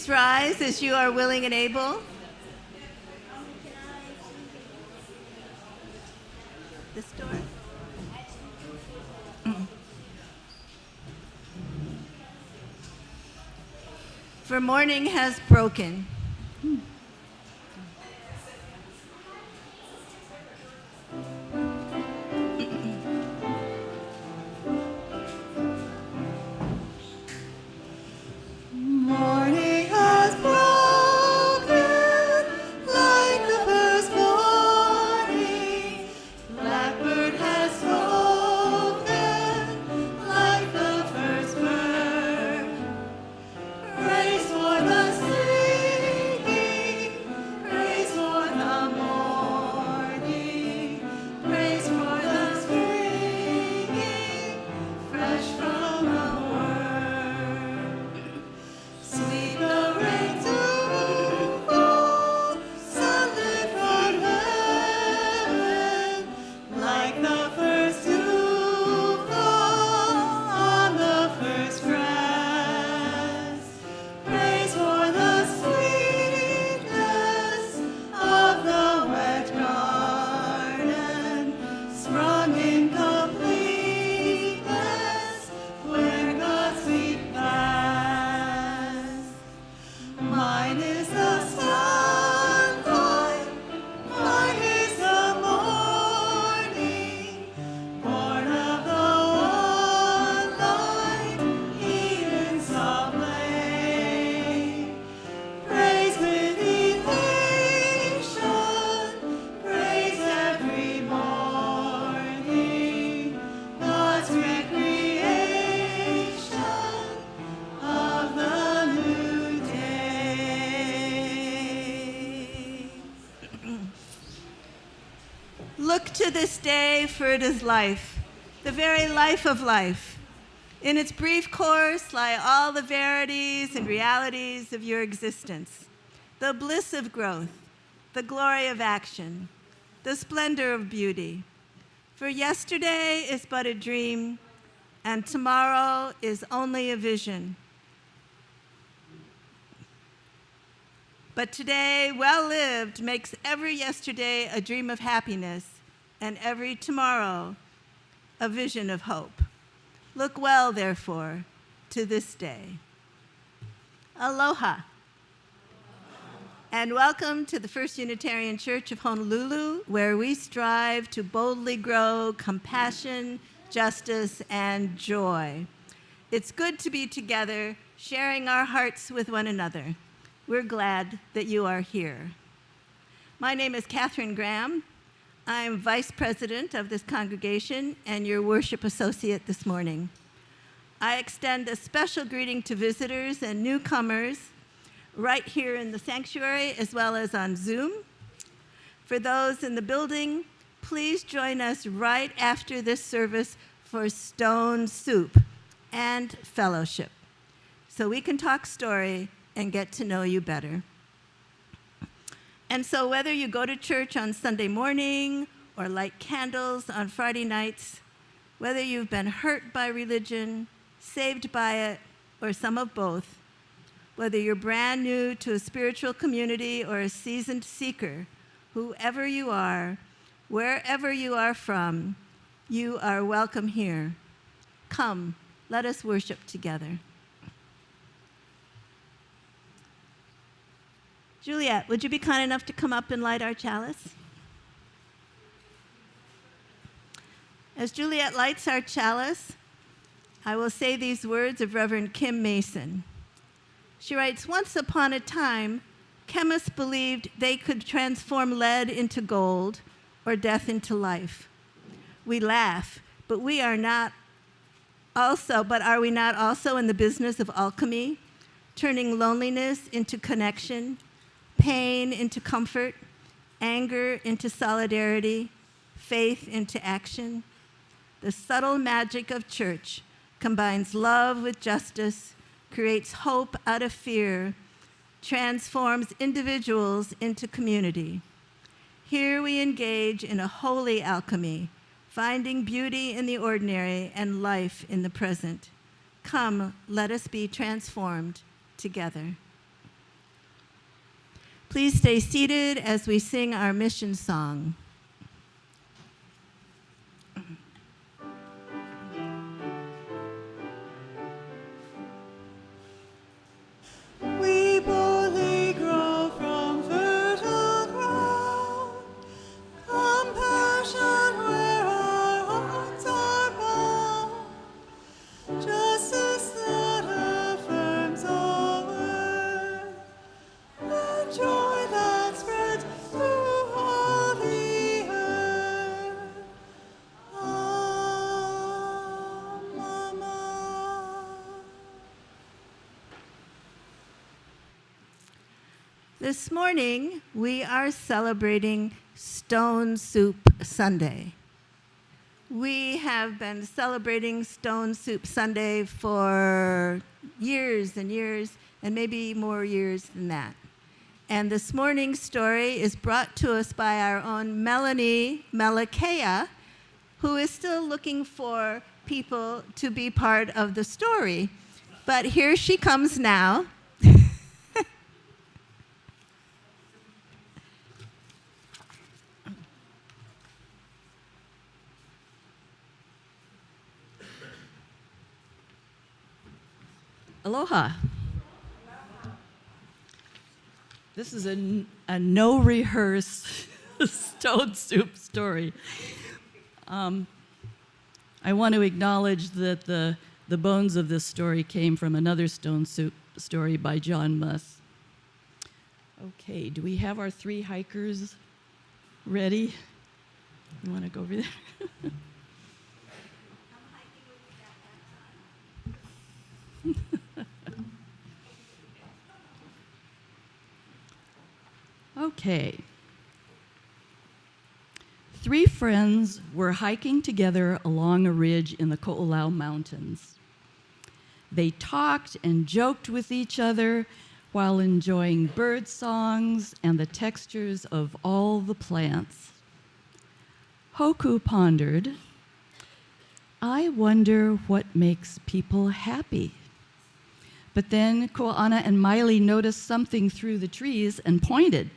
Please rise as you are willing and able. This door. For morning has broken. Morning has broken like the first morning. Blackbird has spoken like the first bird. Praise for the singing, praise for the morning, praise for the springing, fresh from the word. Sweet the rain to fall, sunlit from heaven, like the first dew fall on the first grass. Praise for the sweetness of the wet garden, sprung in completeness where God's feet pass. Mine is the sunlight, mine is the morning, born of the one light, Eden's soft flame. Praise with elation, praise every morning, God's great creation of the new day. Look to this day, for it is life, the very life of life. In its brief course lie all the verities and realities of your existence, the bliss of growth, the glory of action, the splendor of beauty. For yesterday is but a dream, and tomorrow is only a vision. But today, well lived, makes every yesterday a dream of happiness, and every tomorrow a vision of hope. Look well, therefore, to this day. Aloha. And welcome to the First Unitarian Church of Honolulu, where we strive to boldly grow compassion, justice, and joy. It's good to be together, sharing our hearts with one another. We're glad that you are here. My name is Catherine Graham. I'm Vice President of this congregation and your worship associate this morning. I extend a special greeting to visitors and newcomers right here in the sanctuary as well as on Zoom. For those in the building, please join us right after this service for stone soup and fellowship, so we can talk story and get to know you better. And so whether you go to church on Sunday morning or light candles on Friday nights, whether you've been hurt by religion, saved by it, or some of both, whether you're brand new to a spiritual community or a seasoned seeker, whoever you are, wherever you are from, you are welcome here. Come, let us worship together. Juliet, would you be kind enough to come up and light our chalice? As Juliet lights our chalice, I will say these words of Reverend Kim Mason. She writes, once upon a time, chemists believed they could transform lead into gold or death into life. We laugh, but are we not also in the business of alchemy, turning loneliness into connection, pain into comfort, anger into solidarity, faith into action? The subtle magic of church combines love with justice, creates hope out of fear, transforms individuals into community. Here we engage in a holy alchemy, finding beauty in the ordinary and life in the present. Come, let us be transformed together. Please stay seated as we sing our mission song. We boldly grow from fertile ground, compassion where our hearts are bound, justice that affirms our worth, and joy that spreads through all the earth. Ah, Mama. This morning, we are celebrating Stone Soup Sunday. We have been celebrating Stone Soup Sunday for years and years, and maybe more years than that. And this morning's story is brought to us by our own Melanie Melakea, who is still looking for people to be part of the story. But here she comes now. Aloha. This is a no-rehearse Stone Soup story. I want to acknowledge that the bones of this story came from another Stone Soup story by John Muss. Okay, do we have our 3 hikers ready? You want to go over there? Okay. 3 friends were hiking together along a ridge in the Ko'olau Mountains. They talked and joked with each other while enjoying bird songs and the textures of all the plants. Hoku pondered, "I wonder what makes people happy." But then Ko'ana and Miley noticed something through the trees and pointed.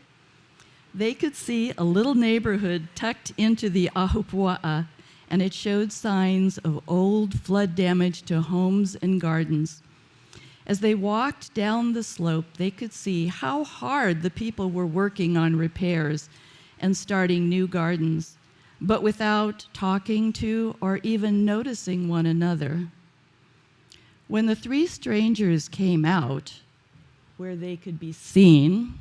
They could see a little neighborhood tucked into the Ahupua'a, and it showed signs of old flood damage to homes and gardens. As they walked down the slope, they could see how hard the people were working on repairs and starting new gardens, but without talking to or even noticing one another. When the 3 strangers came out, where they could be seen,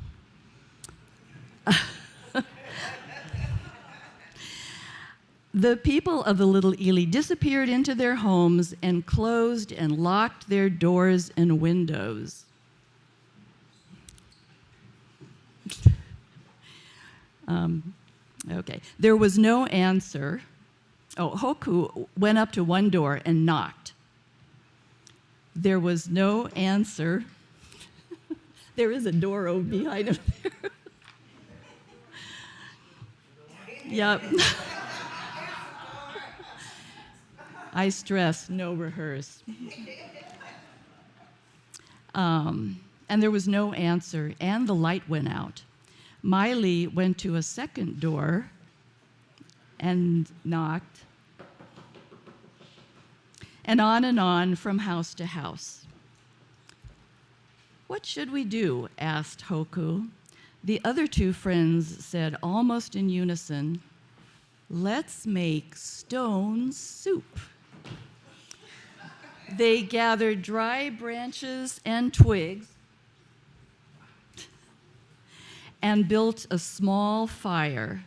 the people of the little Ili disappeared into their homes and closed and locked their doors and windows. Okay, there was no answer. Oh, Hoku went up to one door and knocked. There was no answer. There is a door over behind him there. Yep. I stress, no rehearse. And there was no answer, and the light went out. Miley went to a second door and knocked, and on from house to house. "What should we do?" asked Hoku. The other 2 friends said almost in unison, "Let's make stone soup." They gathered dry branches and twigs and built a small fire.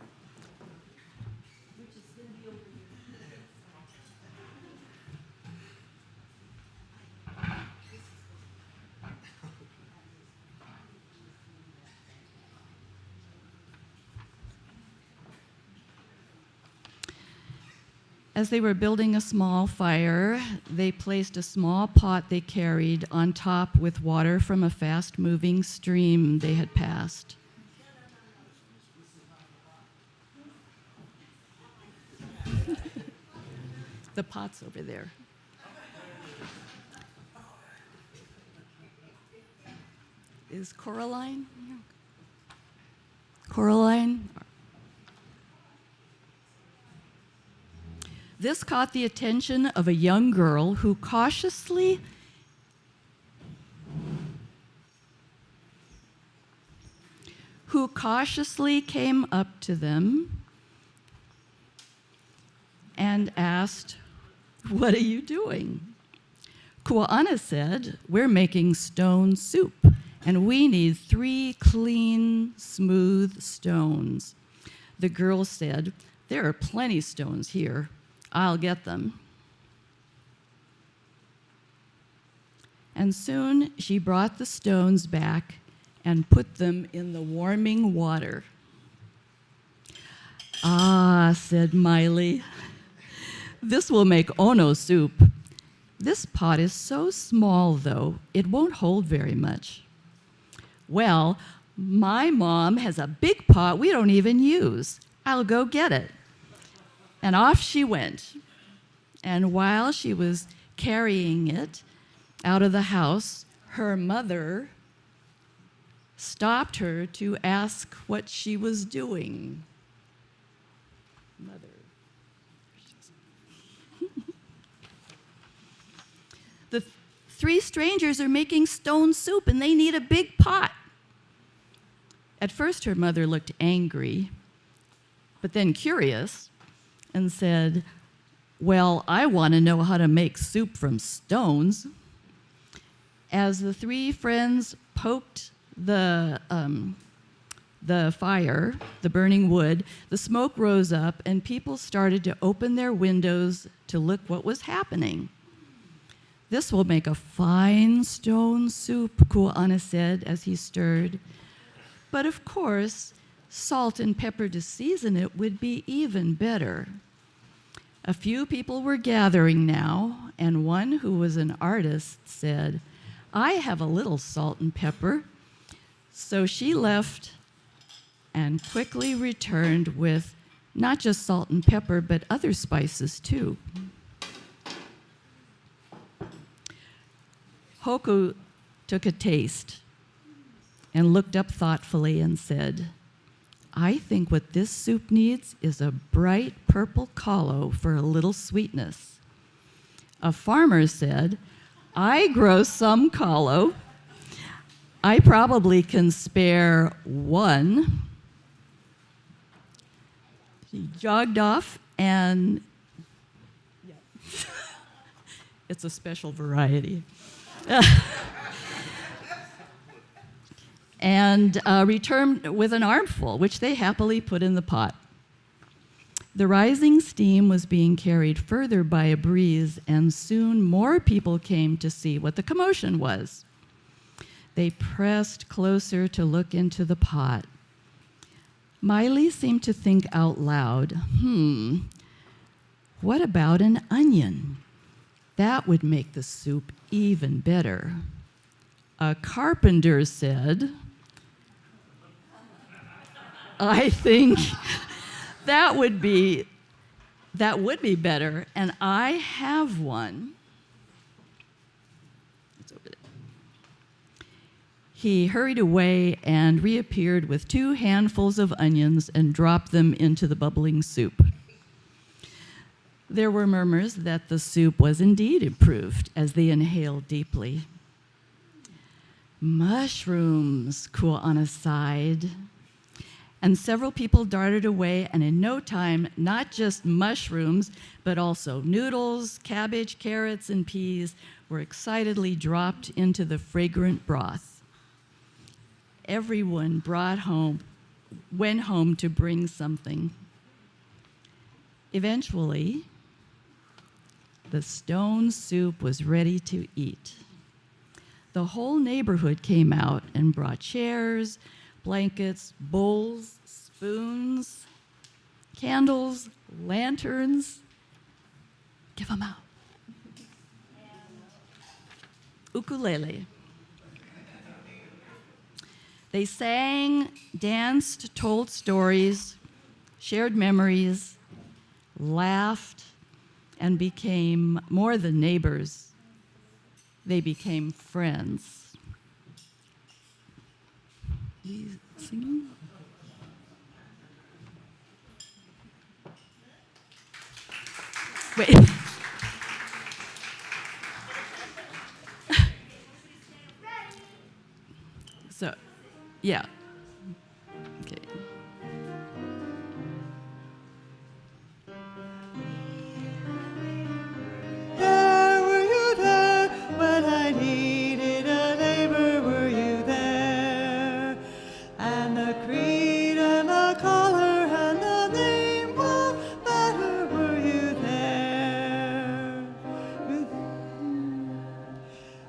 As they were building a small fire, they placed a small pot they carried on top with water from a fast-moving stream they had passed. The pot's over there. Is Coraline? Coraline? This caught the attention of a young girl who cautiously came up to them and asked, "What are you doing?" Kua'ana said, "We're making stone soup, and we need 3 clean, smooth stones." The girl said, "There are plenty stones here. I'll get them." And soon she brought the stones back and put them in the warming water. "Ah," said Miley, "this will make Ono soup. This pot is so small, though, it won't hold very much." "Well, my mom has a big pot we don't even use. I'll go get it." And off she went. And while she was carrying it out of the house, her mother stopped her to ask what she was doing. Mother. The 3 strangers are making stone soup and they need a big pot. At first, her mother looked angry, but then curious, and said, "Well, I want to know how to make soup from stones." As the 3 friends poked the fire, the burning wood, the smoke rose up, and people started to open their windows to look what was happening. "This will make a fine stone soup," Kua'ana said as he stirred. "But of course, salt and pepper to season it would be even better." A few people were gathering now, and one who was an artist said, "I have a little salt and pepper." So she left and quickly returned with not just salt and pepper, but other spices too. Hoku took a taste and looked up thoughtfully and said, "I think what this soup needs is a bright purple kalo for a little sweetness." A farmer said, "I grow some kalo. I probably can spare 1. He jogged off, and it's a special variety. And returned with an armful, which they happily put in the pot. The rising steam was being carried further by a breeze, and soon more people came to see what the commotion was. They pressed closer to look into the pot. Miley seemed to think out loud, what about an onion? That would make the soup even better. A carpenter said, "I think that would be better, and I have one." It's over there. He hurried away and reappeared with 2 handfuls of onions and dropped them into the bubbling soup. There were murmurs that the soup was indeed improved as they inhaled deeply. "Mushrooms," Kua'ana sighed. And several people darted away, and in no time, not just mushrooms, but also noodles, cabbage, carrots, and peas were excitedly dropped into the fragrant broth. Everyone went home to bring something. Eventually, the stone soup was ready to eat. The whole neighborhood came out and brought chairs, blankets, bowls, spoons, candles, lanterns. Give them out. Ukulele. They sang, danced, told stories, shared memories, laughed, and became more than neighbors. They became friends. Singing? Wait. So, yeah. Okay. There, were you there when I needed a neighbor? Were you there? And the creed and the color and the name won't matter. Were you there?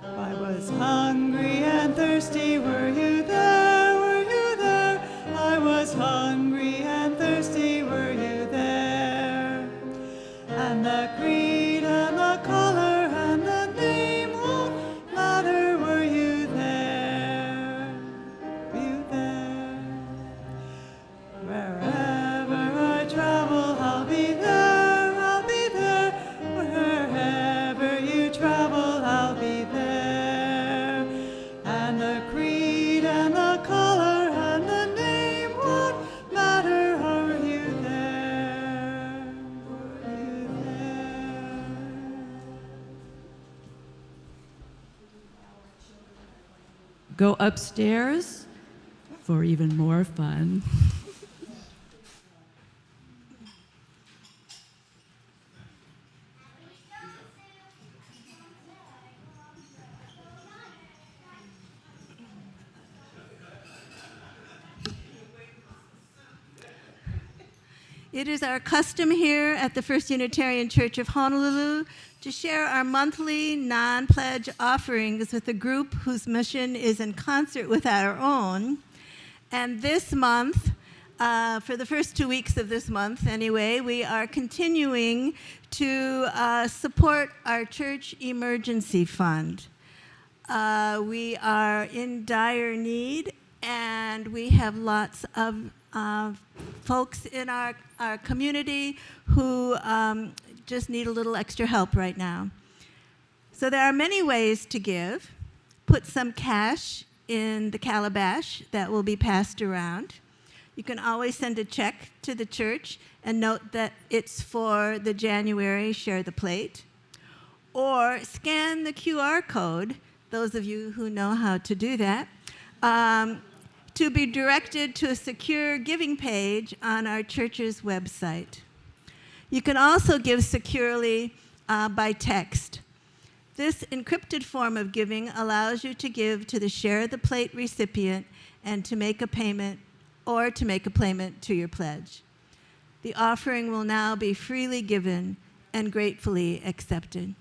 I was hungry and thirsty. Were you there? Were you there? I was hungry and thirsty. Were you there? And the creed and the color and the name won't matter. Were you there? Were you there? Wherever I travel, I'll be there. I'll be there. Wherever you travel, I'll be there. And the creed and the color and the name won't matter. Are you there? Were you there? Go upstairs for even more fun. It is our custom here at the First Unitarian Church of Honolulu to share our monthly non-pledge offerings with a group whose mission is in concert with our own. And this month, for the first 2 weeks of this month anyway, we are continuing to support our church emergency fund. We are in dire need, and we have lots of folks in our community who just need a little extra help right now. So there are many ways to give. Put some cash in the calabash that will be passed around. You can always send a check to the church and note that it's for the January Share the Plate. Or scan the QR code, those of you who know how to do that, to be directed to a secure giving page on our church's website. You can also give securely by text. This encrypted form of giving allows you to give to the Share the Plate recipient and to make a payment or to make a payment to your pledge. The offering will now be freely given and gratefully accepted.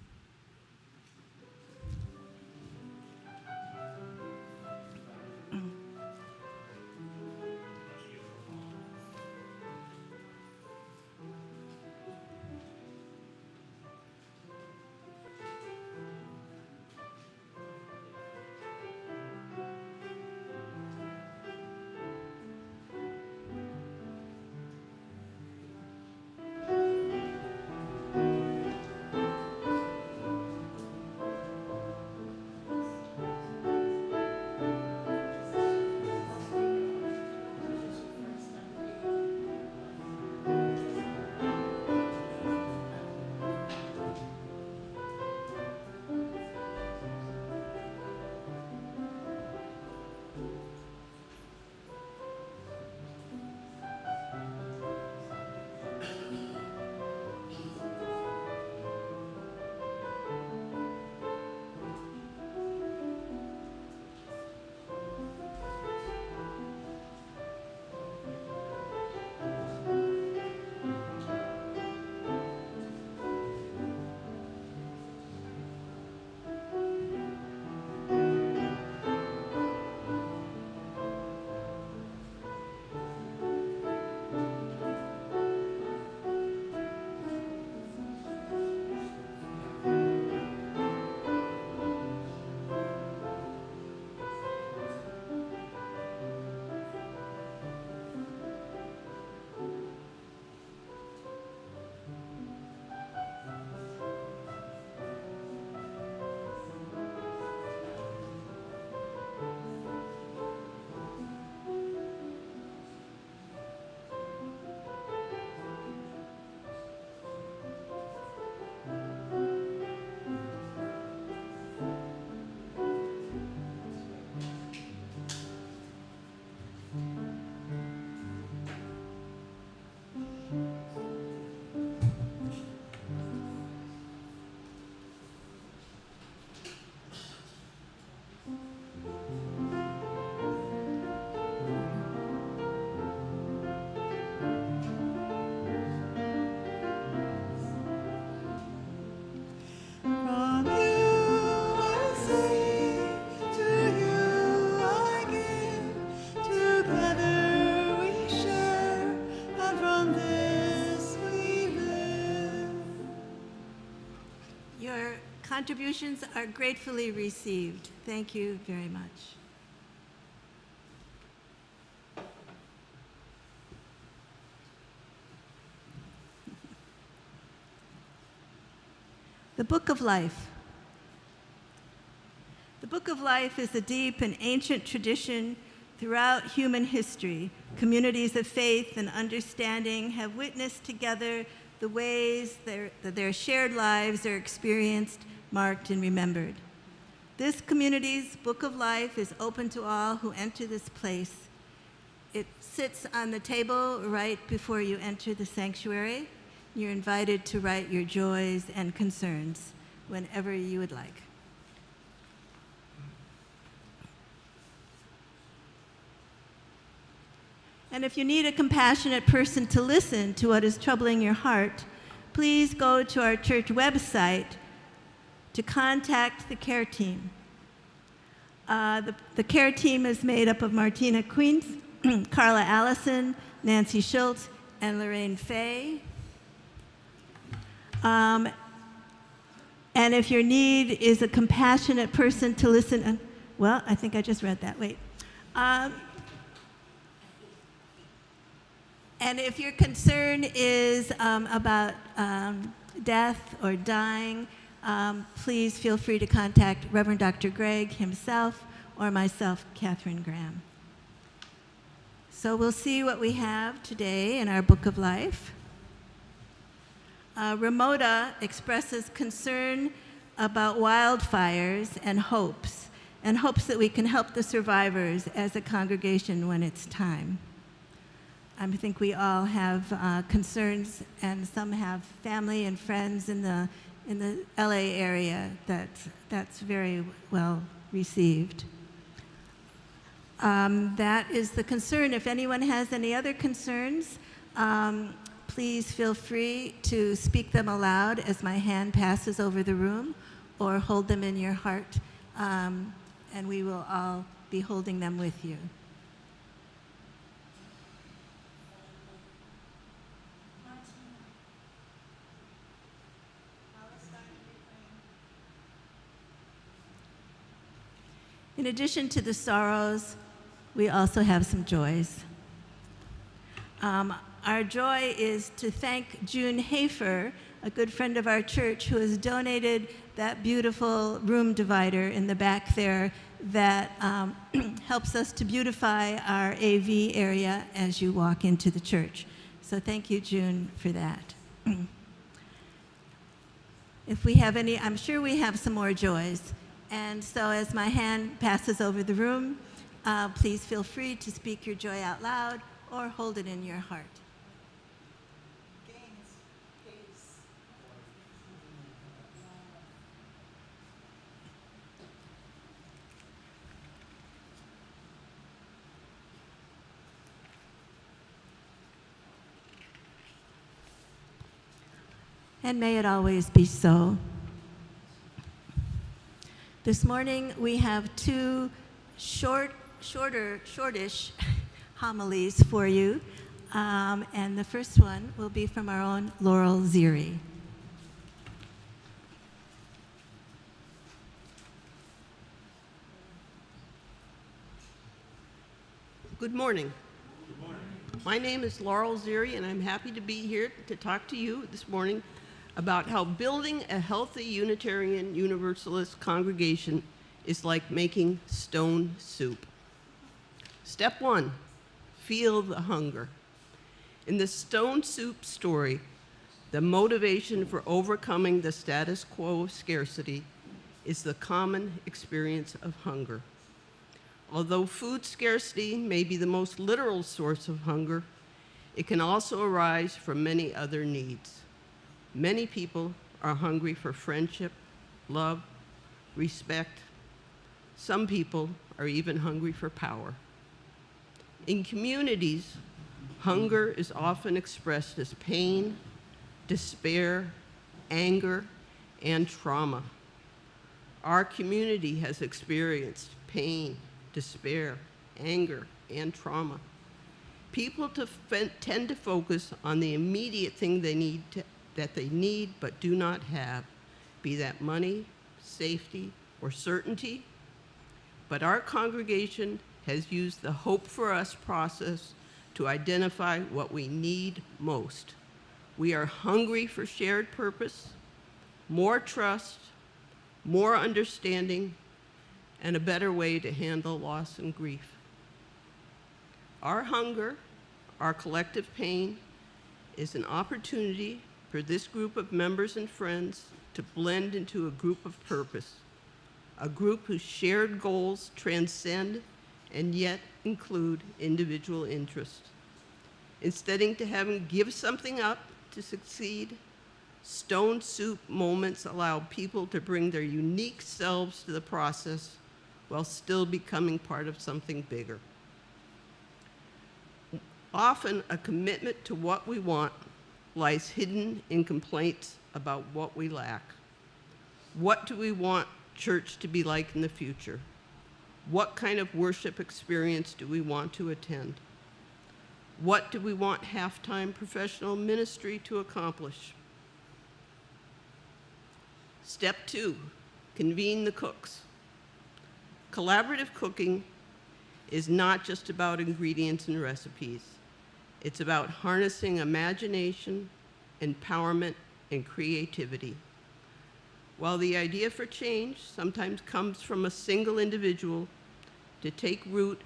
Contributions are gratefully received. Thank you very much. The Book of Life. The Book of Life is a deep and ancient tradition throughout human history. Communities of faith and understanding have witnessed together the ways that their shared lives are experienced, marked, and remembered. This community's Book of Life is open to all who enter this place. It sits on the table right before you enter the sanctuary. You're invited to write your joys and concerns whenever you would like. And if you need a compassionate person to listen to what is troubling your heart, please go to our church website to contact the care team. The care team is made up of Martina Queens, Carla Allison, Nancy Schultz, and Lorraine Fay. And if your need is a compassionate person to listen, well, I think I just read that, wait. And if your concern is about death or dying, please feel free to contact Reverend Dr. Gregg himself or myself, Catherine Graham. So we'll see what we have today in our Book of Life. Ramota expresses concern about wildfires and hopes that we can help the survivors as a congregation when it's time. I think we all have concerns, and some have family and friends in the LA area that's very well received. That is the concern. If anyone has any other concerns, please feel free to speak them aloud as my hand passes over the room, or hold them in your heart, and we will all be holding them with you. In addition to the sorrows, we also have some joys. Our joy is to thank June Hafer, a good friend of our church, who has donated that beautiful room divider in the back there that helps us to beautify our AV area as you walk into the church. So thank you, June, for that. If we have any, I'm sure we have some more joys. And so as my hand passes over the room, please feel free to speak your joy out loud or hold it in your heart. And may it always be so. This morning we have two shortish homilies for you. And the first one will be from our own Laurel Ziri. Good morning. Good morning. My name is Laurel Ziri, and I'm happy to be here to talk to you this morning about how building a healthy Unitarian Universalist congregation is like making stone soup. Step one, feel the hunger. In the stone soup story, the motivation for overcoming the status quo of scarcity is the common experience of hunger. Although food scarcity may be the most literal source of hunger, it can also arise from many other needs. Many people are hungry for friendship, love, respect. Some people are even hungry for power. In communities, hunger is often expressed as pain, despair, anger, and trauma. Our community has experienced pain, despair, anger, and trauma. People tend to focus on the immediate thing that they need but do not have, be that money, safety, or certainty, but our congregation has used the Hope for Us process to identify what we need most. We are hungry for shared purpose, more trust, more understanding, and a better way to handle loss and grief. Our hunger, our collective pain, is an opportunity for this group of members and friends to blend into a group of purpose, a group whose shared goals transcend and yet include individual interests. Instead of having to give something up to succeed, Stone Soup moments allow people to bring their unique selves to the process while still becoming part of something bigger. Often, a commitment to what we want lies hidden in complaints about what we lack. What do we want church to be like in the future? What kind of worship experience do we want to attend? What do we want half-time professional ministry to accomplish? Step 2, convene the cooks. Collaborative cooking is not just about ingredients and recipes. It's about harnessing imagination, empowerment, and creativity. While the idea for change sometimes comes from a single individual, to take root,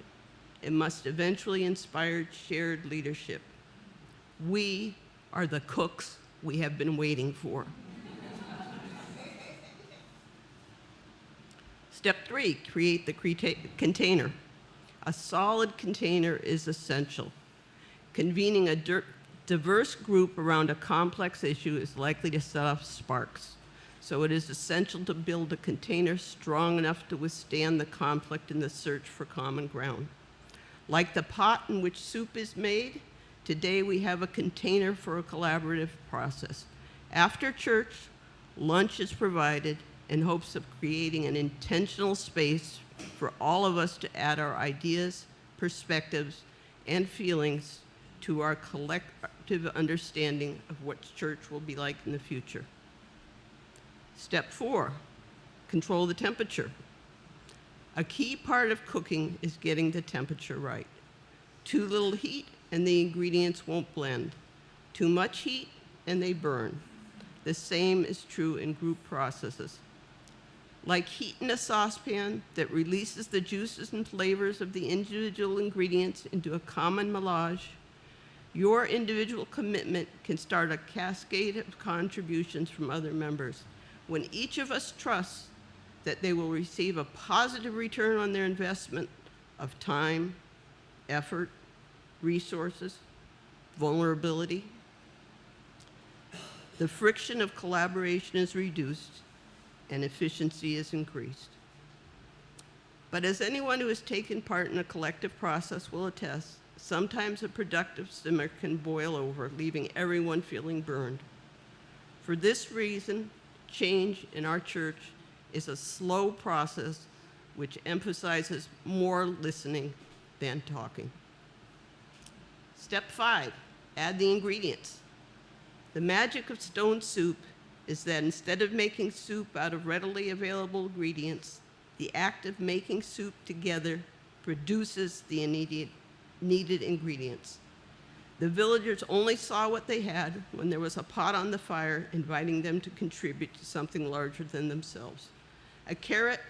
it must eventually inspire shared leadership. We are the cooks we have been waiting for. Step 3, create the container. A solid container is essential. Convening a diverse group around a complex issue is likely to set off sparks. So it is essential to build a container strong enough to withstand the conflict in the search for common ground. Like the pot in which soup is made, today we have a container for a collaborative process. After church, lunch is provided in hopes of creating an intentional space for all of us to add our ideas, perspectives, and feelings to our collective understanding of what church will be like in the future. Step 4, control the temperature. A key part of cooking is getting the temperature right. Too little heat and the ingredients won't blend. Too much heat and they burn. The same is true in group processes. Like heat in a saucepan that releases the juices and flavors of the individual ingredients into a common melange, your individual commitment can start a cascade of contributions from other members. When each of us trusts that they will receive a positive return on their investment of time, effort, resources, vulnerability, the friction of collaboration is reduced and efficiency is increased. But as anyone who has taken part in a collective process will attest, sometimes a productive simmer can boil over, leaving everyone feeling burned. For this reason, change in our church is a slow process which emphasizes more listening than talking. Step 5, add the ingredients. The magic of Stone Soup is that instead of making soup out of readily available ingredients, the act of making soup together produces the needed ingredients. The villagers only saw what they had when there was a pot on the fire inviting them to contribute to something larger than themselves. A carrot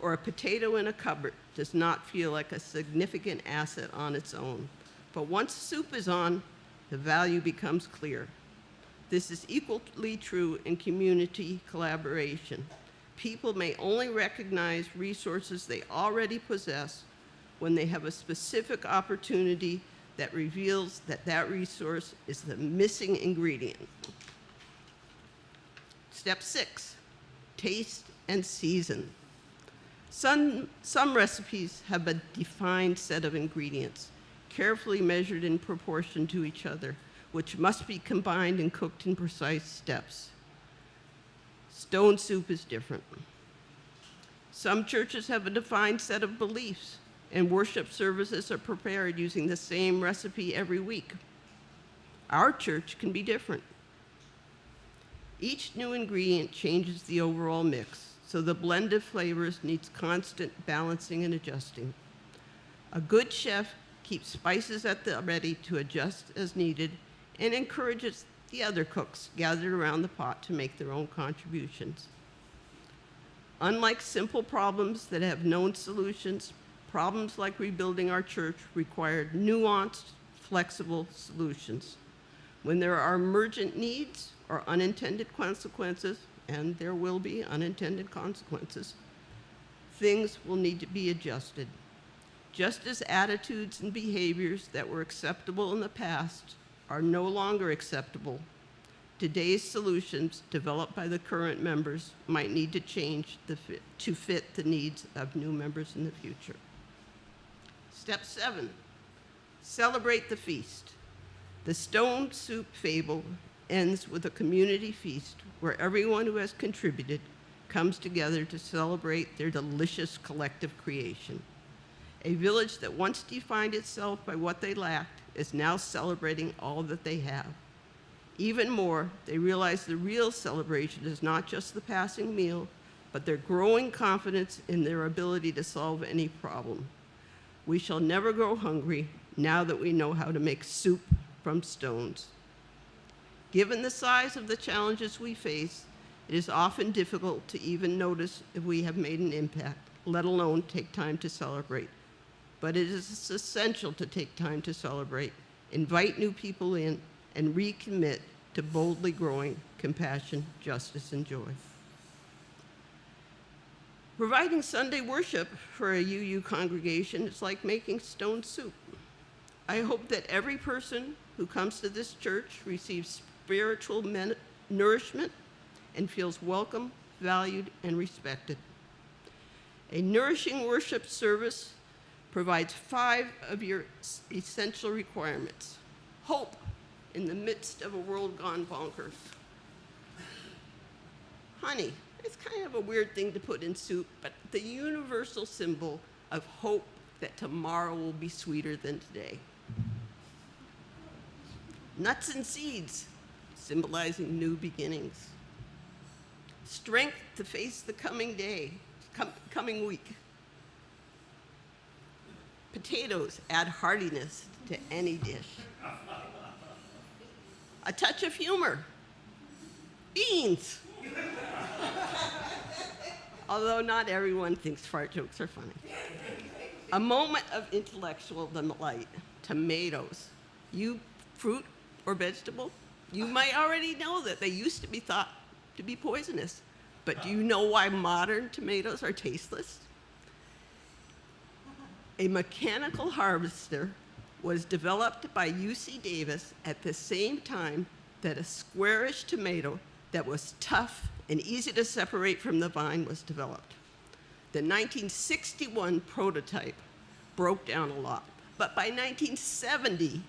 or a potato in a cupboard does not feel like a significant asset on its own. But once soup is on, the value becomes clear. This is equally true in community collaboration. People may only recognize resources they already possess when they have a specific opportunity that reveals that that resource is the missing ingredient. Step 6, taste and season. Some recipes have a defined set of ingredients, carefully measured in proportion to each other, which must be combined and cooked in precise steps. Stone Soup is different. Some churches have a defined set of beliefs, and worship services are prepared using the same recipe every week. Our church can be different. Each new ingredient changes the overall mix. so the blend of flavors needs constant balancing and adjusting. A good chef keeps spices at the ready to adjust as needed and encourages the other cooks gathered around the pot to make their own contributions. Unlike simple problems that have known solutions, problems like rebuilding our church required nuanced, flexible solutions. When there are emergent needs or unintended consequences, and there will be unintended consequences, things will need to be adjusted. Just as attitudes and behaviors that were acceptable in the past are no longer acceptable, today's solutions developed by the current members might need to change to fit the needs of new members in the future. Step 7, celebrate the feast. The stone soup fable ends with a community feast where everyone who has contributed comes together to celebrate their delicious collective creation. A village that once defined itself by what they lacked is now celebrating all that they have. Even more, they realize the real celebration is not just the passing meal, but their growing confidence in their ability to solve any problem. We shall never go hungry now that we know how to make soup from stones. Given the size of the challenges we face, it is often difficult to even notice if we have made an impact, let alone take time to celebrate. But it is essential to take time to celebrate, invite new people in, and recommit to boldly growing compassion, justice, and joy. Providing Sunday worship for a UU congregation is like making stone soup. I hope that every person who comes to this church receives spiritual nourishment and feels welcome, valued, and respected. A nourishing worship service provides 5 of your essential requirements. Hope in the midst of a world gone bonkers. Honey, it's kind of a weird thing to put in soup, but the universal symbol of hope that tomorrow will be sweeter than today. Nuts and seeds, symbolizing new beginnings. Strength to face the coming day, coming week. Potatoes add heartiness to any dish. A touch of humor. Beans. Although not everyone thinks fart jokes are funny. A moment of intellectual delight. Tomatoes. You fruit or vegetable, you might already know that they used to be thought to be poisonous. But do you know why modern tomatoes are tasteless? A mechanical harvester was developed by UC Davis at the same time that a squarish tomato that was tough and easy to separate from the vine was developed. The 1961 prototype broke down a lot, but by 1970,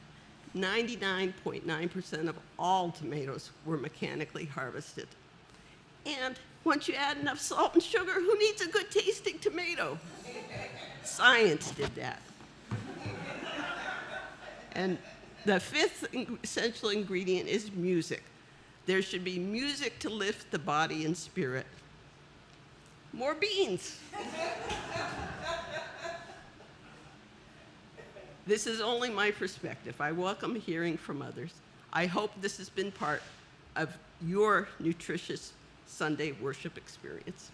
99.9% of all tomatoes were mechanically harvested. And once you add enough salt and sugar, who needs a good tasting tomato? Science did that. And the 5th essential ingredient is music. There should be music to lift the body and spirit. More beans. This is only my perspective. I welcome hearing from others. I hope this has been part of your nutritious Sunday worship experience.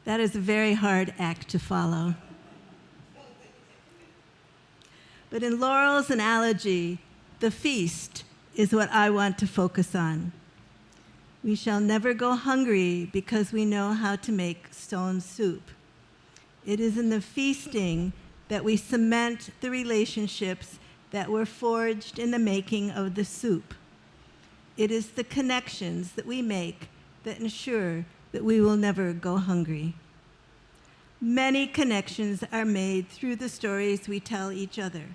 That is a very hard act to follow. But in Laurel's analogy, the feast is what I want to focus on. We shall never go hungry because we know how to make stone soup. It is in the feasting that we cement the relationships that were forged in the making of the soup. It is the connections that we make that ensure that we will never go hungry. Many connections are made through the stories we tell each other.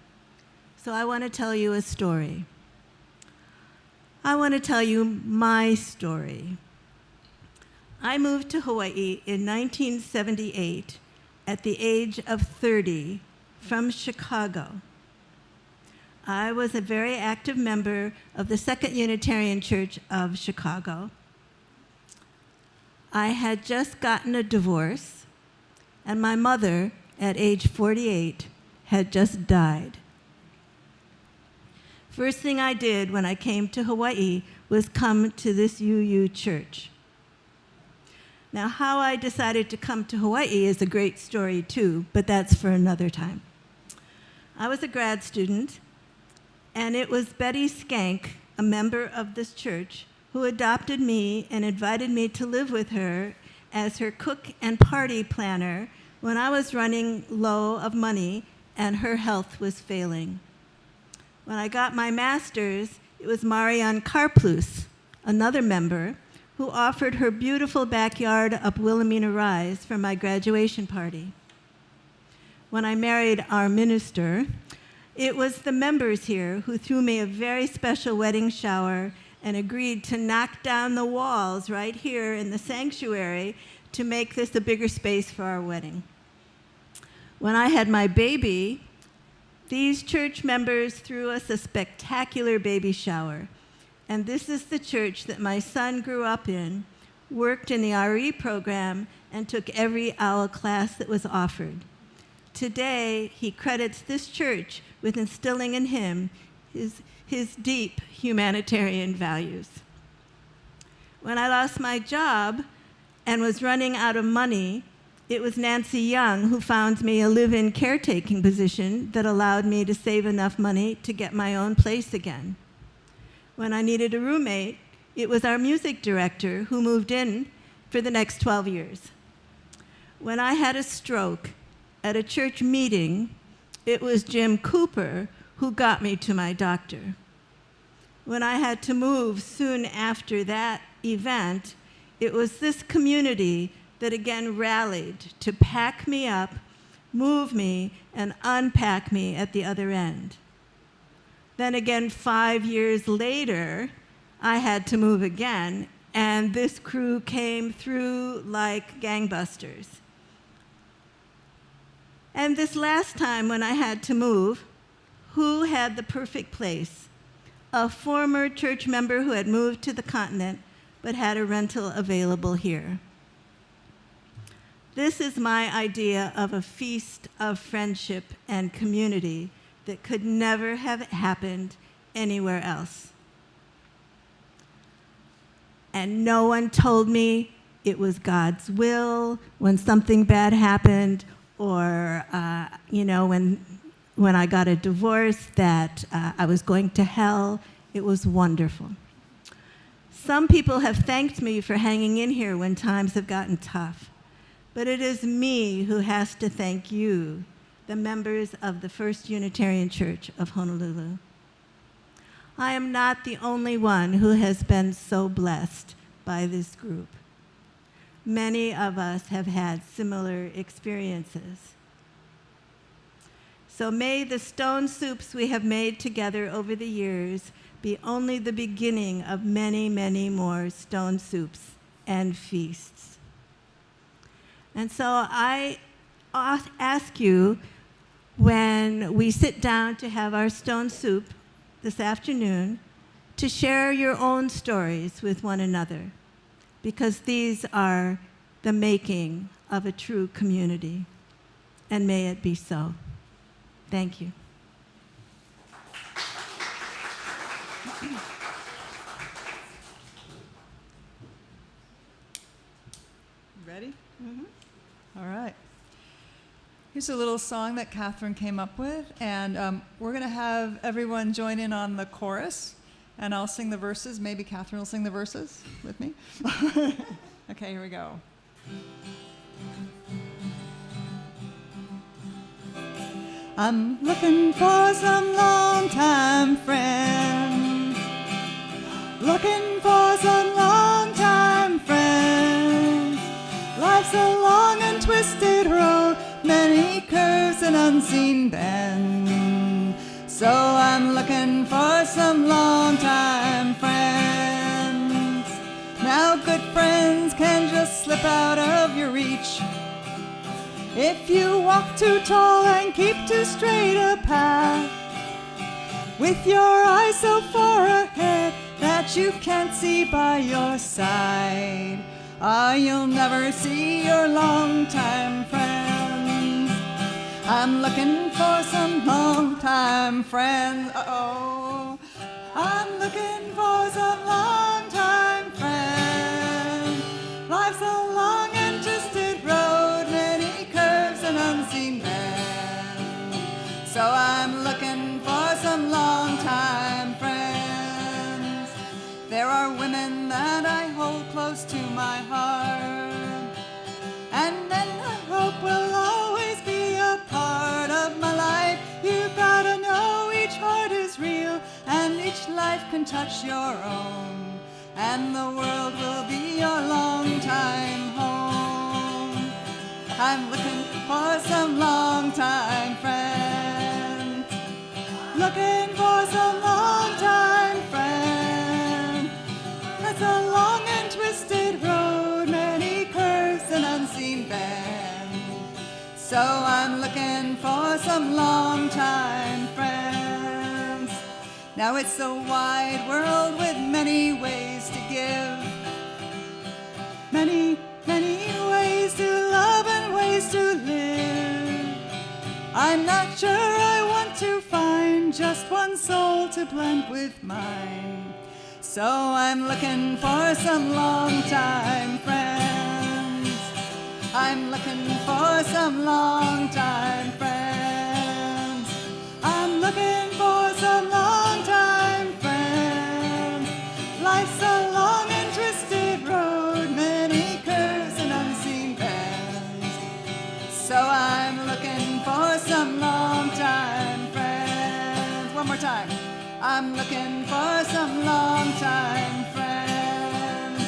So I want to tell you a story. I want to tell you my story. I moved to Hawaii in 1978 at the age of 30 from Chicago. I was a very active member of the Second Unitarian Church of Chicago. I had just gotten a divorce, and my mother, at age 48, had just died. First thing I did when I came to Hawaii was come to this UU church. Now, how I decided to come to Hawaii is a great story too, but that's for another time. I was a grad student, and it was Betty Skank, a member of this church, who adopted me and invited me to live with her as her cook and party planner when I was running low of money and her health was failing. When I got my master's, it was Marianne Karplus, another member, who offered her beautiful backyard up Wilhelmina Rise for my graduation party. When I married our minister, it was the members here who threw me a very special wedding shower and agreed to knock down the walls right here in the sanctuary to make this a bigger space for our wedding. When I had my baby, these church members threw us a spectacular baby shower. And this is the church that my son grew up in, worked in the RE program, and took every OWL class that was offered. Today, he credits this church with instilling in him his deep humanitarian values. When I lost my job and was running out of money, it was Nancy Young who found me a live-in caretaking position that allowed me to save enough money to get my own place again. When I needed a roommate, it was our music director who moved in for the next 12 years. When I had a stroke at a church meeting, it was Jim Cooper who got me to my doctor. When I had to move soon after that event, it was this community that again rallied to pack me up, move me, and unpack me at the other end. Then again, 5 years later, I had to move again, and this crew came through like gangbusters. And this last time when I had to move, who had the perfect place? A former church member who had moved to the continent but had a rental available here. This is my idea of a feast of friendship and community that could never have happened anywhere else. And no one told me it was God's will when something bad happened, or when I got a divorce that I was going to hell. It was wonderful. Some people have thanked me for hanging in here when times have gotten tough. But it is me who has to thank you, the members of the First Unitarian Church of Honolulu. I am not the only one who has been so blessed by this group. Many of us have had similar experiences. So may the stone soups we have made together over the years be only the beginning of many, many more stone soups and feasts. And so I ask you, when we sit down to have our stone soup this afternoon, to share your own stories with one another, because these are the making of a true community. And may it be so. Thank you. Ready? Mm-hmm. All right. Here's a little song that Catherine came up with, and we're going to have everyone join in on the chorus, and I'll sing the verses. Maybe Catherine will sing the verses with me. Okay, here we go. I'm looking for some long-time friends, looking for some long-time friends. Life's a long and twisted road, many curves and unseen bends. So I'm looking for some long-time friends. Now good friends can just slip out of your reach if you walk too tall and keep too straight a path, with your eyes so far ahead that you can't see by your side. You'll never see your long-time friends. I'm looking for some long-time friends. Uh-oh. I'm looking for some long-time friends. Life's a long and twisted road, many curves and unseen bends. So I'm looking for some long-time friends. There are women that I hold close to my heart, and then I hope will always be a part of my life. You gotta know each heart is real, and each life can touch your own, and the world will be your long-time home. I'm looking for some long-time friends. Looking for some long-time friends. That's a long and twisted road, many curves and unseen bends. So I'm looking for some long-time friends. Now it's a wide world with many ways to give, many, many ways to love and ways to live. I'm not sure I want to find just one soul to blend with mine. So I'm looking for some long-time friends. I'm looking for some long-time friends. I'm looking for some long-time friends. Life's a long and twisted road, many curves and unseen bends. So I'm looking for some long-time friends. One more time. I'm looking for some long-time friends.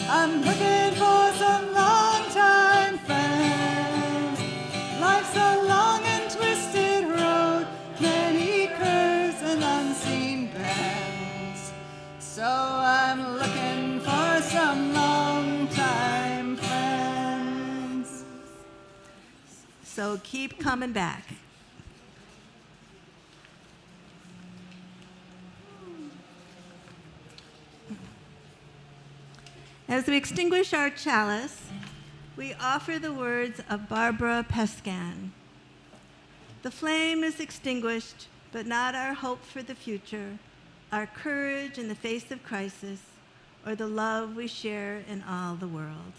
I'm looking for some long-time friends. Life's a long and twisted road, many curves and unseen bends. So I'm looking for some long-time friends. So keep coming back. As we extinguish our chalice, we offer the words of Barbara Pescan. The flame is extinguished, but not our hope for the future, our courage in the face of crisis, or the love we share in all the world.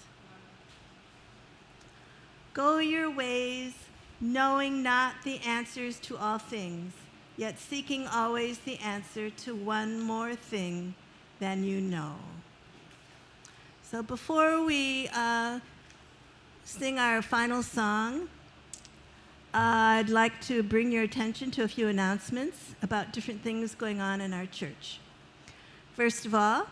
Go your ways, knowing not the answers to all things, yet seeking always the answer to one more thing than you know. So before we sing our final song, I'd like to bring your attention to a few announcements about different things going on in our church. First of all,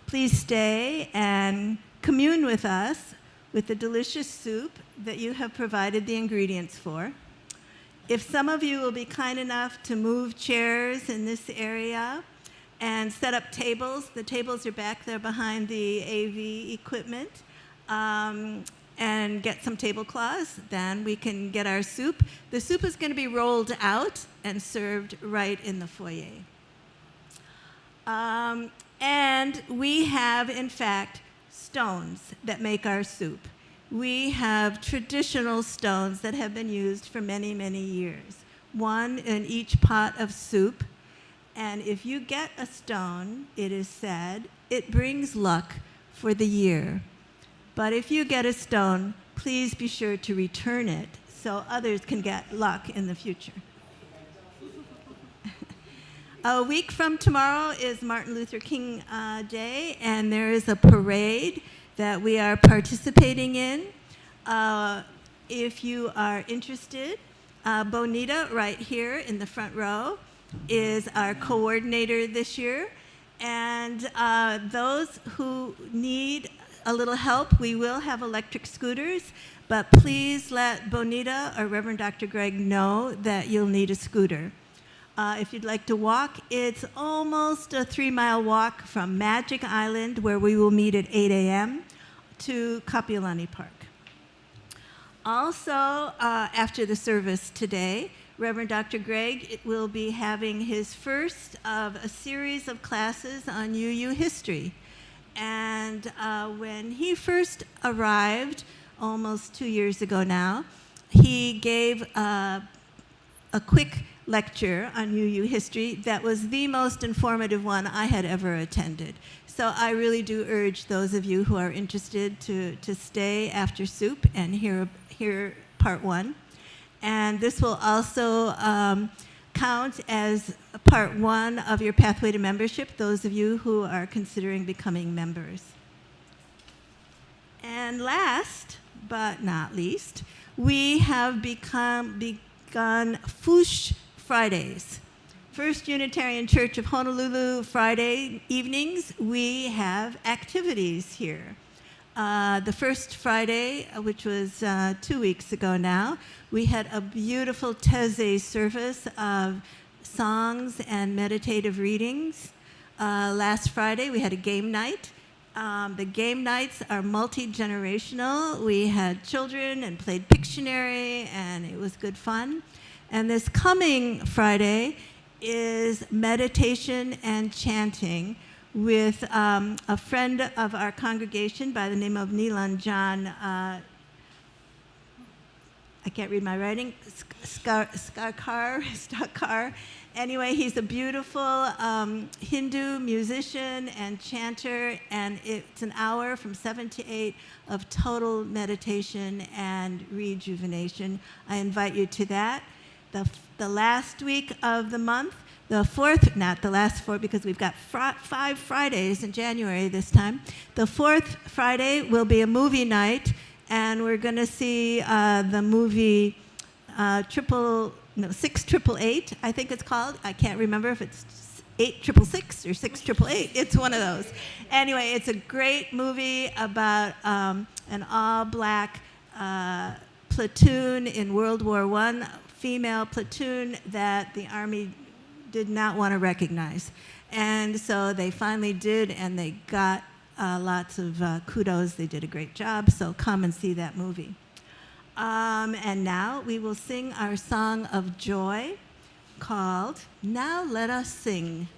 please stay and commune with us with the delicious soup that you have provided the ingredients for. If some of you will be kind enough to move chairs in this area and set up tables. The tables are back there behind the AV equipment. And get some tablecloths, then we can get our soup. The soup is going to be rolled out and served right in the foyer. And we have, in fact, stones that make our soup. We have traditional stones that have been used for many, many years, one in each pot of soup. And if you get a stone, it is said, it brings luck for the year. But if you get a stone, please be sure to return it so others can get luck in the future. A week from tomorrow is Martin Luther King Day, and there is a parade that we are participating in. If you are interested, Bonita, right here in the front row, is our coordinator this year. And those who need a little help, we will have electric scooters, but please let Bonita or Reverend Dr. Greg know that you'll need a scooter. If you'd like to walk, it's almost a 3-mile walk from Magic Island, where we will meet at 8 a.m., to Kapiolani Park. Also, after the service today, Reverend Dr. Greg will be having his first of a series of classes on UU history. And when he first arrived, almost 2 years ago now, he gave a quick lecture on UU history that was the most informative one I had ever attended. So I really do urge those of you who are interested to stay after soup and hear part 1. And this will also count as part 1 of your pathway to membership, those of you who are considering becoming members. And last but not least, we have begun Fush Fridays. First Unitarian Church of Honolulu, Friday evenings, we have activities here. The first Friday, which was 2 weeks ago now, we had a beautiful Teze service of songs and meditative readings. Last Friday, we had a game night. The game nights are multi-generational. We had children and played Pictionary, and it was good fun. And this coming Friday is meditation and chanting with a friend of our congregation by the name of Nilan John, I can't read my writing, Skakar. Anyway, he's a beautiful Hindu musician and chanter, and it's an hour from 7 to 8 of total meditation and rejuvenation. I invite you to that. The last week of the month, the fourth, not the last 4 because we've got 5 Fridays in January this time. The fourth Friday will be a movie night, and we're going to see the movie 6888, I think it's called. I can't remember if it's 8666 or 6888. It's one of those. Anyway, it's a great movie about an all-black platoon in World War I, female platoon that the Army did not want to recognize. And so they finally did, and they got lots of kudos. They did a great job, so come and see that movie. And now we will sing our song of joy called Now Let Us Sing.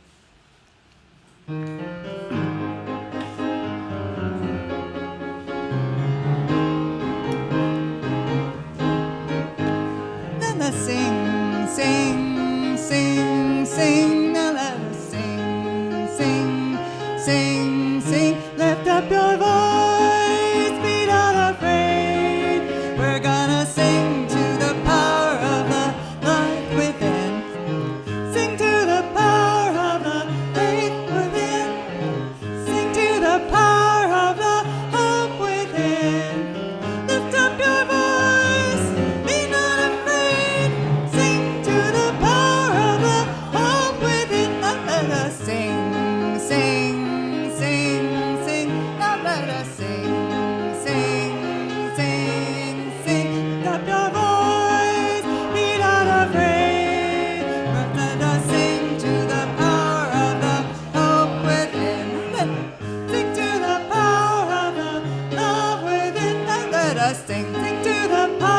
Let us sing, sing, sing, sing. Now let us sing, sing, sing, sing. Lift up your voice, be not afraid. We're gonna sing to the power of the light within. Sing to the power of the faith within. Sing to the power of the hope within. Lift up your voice, be not afraid. Sing to the power of the hope within. Now let us sing, sing, sing, sing. Now let us sing, sing, sing, sing. Lift up your voice, be not afraid. Let us sing to the power of the hope within. Sing to the power of the love within. Now let us sing, sing to the power